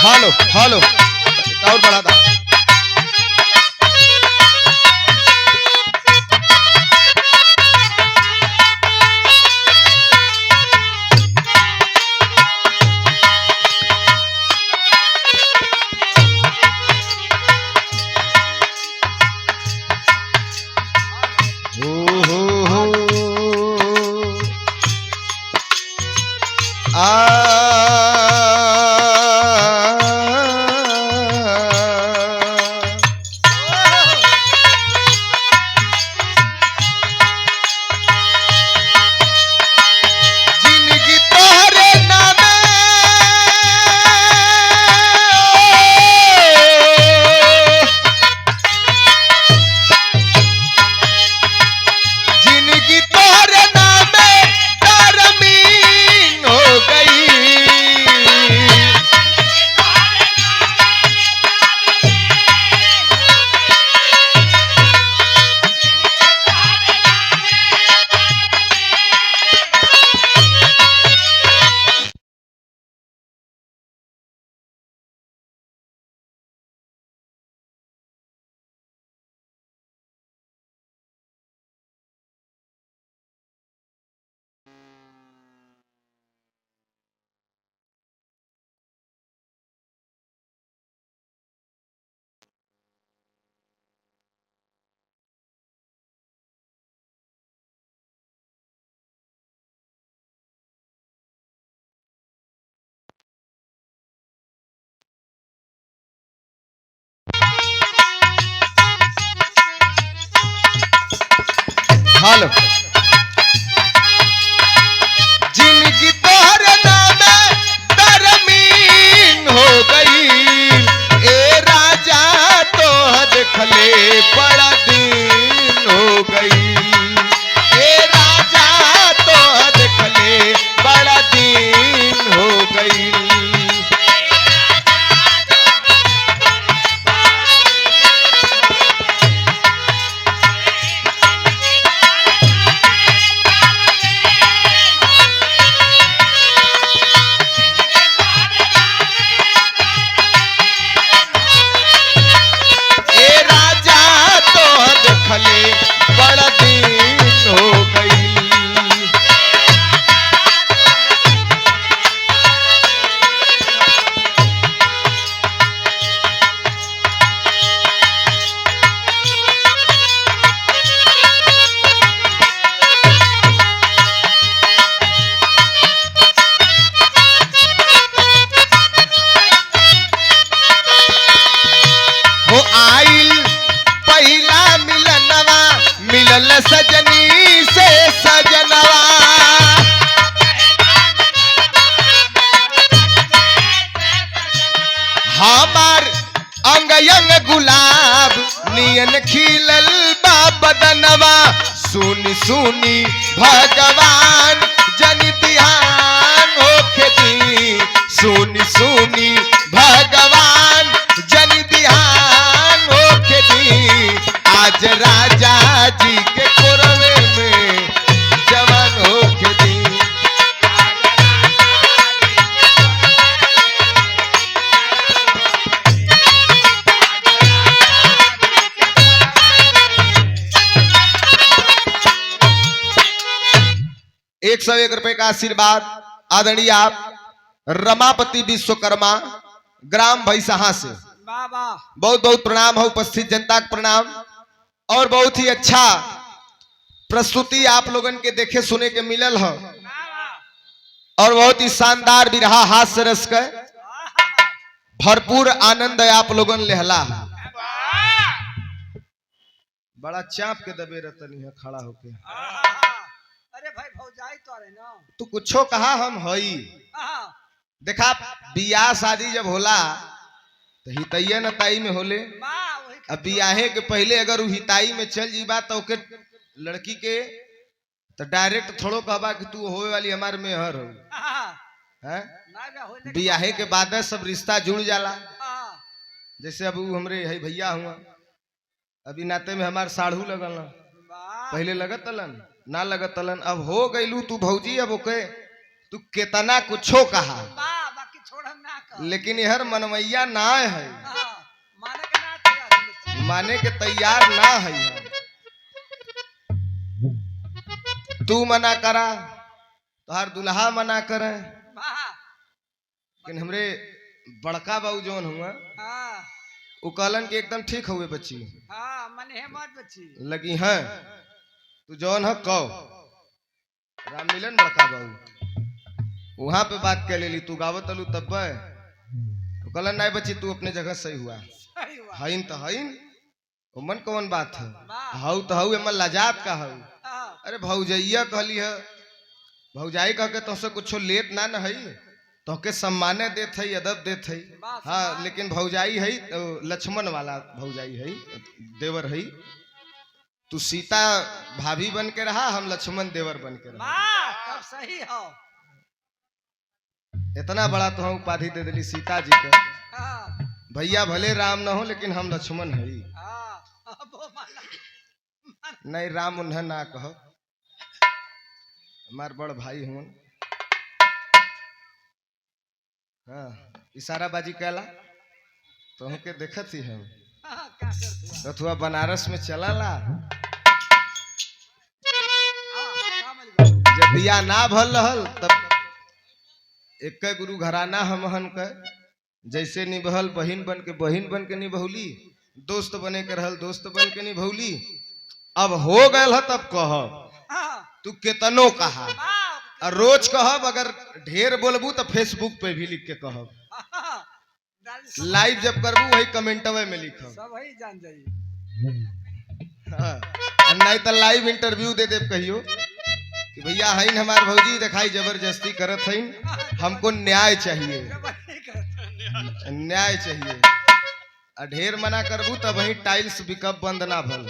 Hello hello और बढ़ा था। हेलो जिनकी तोहरे नामे तरमीन हो गई ए राजा तो देखले बड़ा दिन हो गई ए राजा तो देखले बड़ा दिन हो गई। बड़ा दिन हो गई। हो आइल पहला मिलनवा मिलल सजनी से सजनवा हमार अंग अंग गुलाब नियन खिलल बा बदनवा सुनी सुनी भगवान जन ध्यान होके दी सुनी सुनी भगवान जन ध्यान होके दी आज राजा जी के कोरवे में जवान होके दी। ₹101 का आशीर्वाद आदरणीय आप रमापति विश्वकर्मा ग्राम भैसहा से बहुत बहुत प्रणाम है। उपस्थित जनता का प्रणाम और बहुत ही अच्छा प्रस्तुति आप लोगन के देखे सुने के मिलल है और बहुत ही शानदार बिरहा हास्य रस के भरपूर आनंद आप लोगन लेहला। बड़ा चाप के दबे रतनी है खड़ा होके। अरे भाई भौजाई तो अरे ना तू कुछो कहा हम हई देखा बियाह शादी जब होला तो हितैया नताई में होले। अब बियाहे के पहले अगर उ हिताई में चल जीबा तो के लड़की के तो डायरेक्ट थोड़ो कहबा कि तू होवे वाली हमार मेहर हो हैं। बियाहे के बाद सब रिश्ता जुड़ जाला। जैसे अब हमरे है भैया हुआ अभी नाते में हमार साढ़ू लगल पहले लगत तलन ना लगत तलन अब हो गईलू तू भौजी। अब ओके तू केतना कुछो कहा लेकिन यहर मनवैया ना है, माने के ना तैयार माने के तैयार ना है। तू मना करा तोहार दुल्हा मना करे, लेकिन हमरे बड़का बाबू जौन हुआ वो कहलन कि एकदम ठीक हुए बच्ची, मन है मत बच्ची लगी है तू जौन है कहो। राम मिलन बड़का बाबू वहां पे बात कर लेली, तू गावत अलू तब तो कहलन नहीं बच्ची तू अपने जगह सही हुआ, हईन तो हईन मन कौन बात है, हऊ तो हऊ एमन लाजात का हऊ। अरे भौजैया कहली है, भौजाई कह के तुमसे कुछ लेत ना न हई, तोके सम्माने देत है, अदब देत है। हाँ लेकिन भौजाई है तो लक्ष्मण वाला भौजाई है, देवर है। तू सीता भाभी बन के रहा, हम लक्ष्मण देवर बन के रहा। सही हो, इतना बड़ा तो हम उपाधि दे दिली सीता जी को। भैया भले राम न हो लेकिन हम लक्ष्मण है। नहीं राम उन्हें ना कहो, हमार बड़ भाई हूँ। हाँ इशारा बाजी कहला तो हमके देखत ही हम रथुआ बनारस में चला ला। जब बिया ना भल रहल तब एक गुरु घराना हमहन के जैसे निभल, बहिन बन के निभौली, दोस्त बने के रहल दोस्त बन के निभौली। अब हो गए है तब कह तू केतनो कहा, और रोज कहब, अगर ढेर बोलबू तो फेसबुक पे भी लिख के कहब, लाइव जब करबू वही कमेंटवे में लिखब, सब वही जान जाइए। हाँ नहीं तो लाइव इंटरव्यू दे दे कहियो कि भैया हईन हमार भौजी दिखाई जबरदस्ती करत हईन, हमको न्याय चाहिए, न्याय चाहिए। ढेर मना करबू तब वही टाइल्स बिकब बंद ना भल।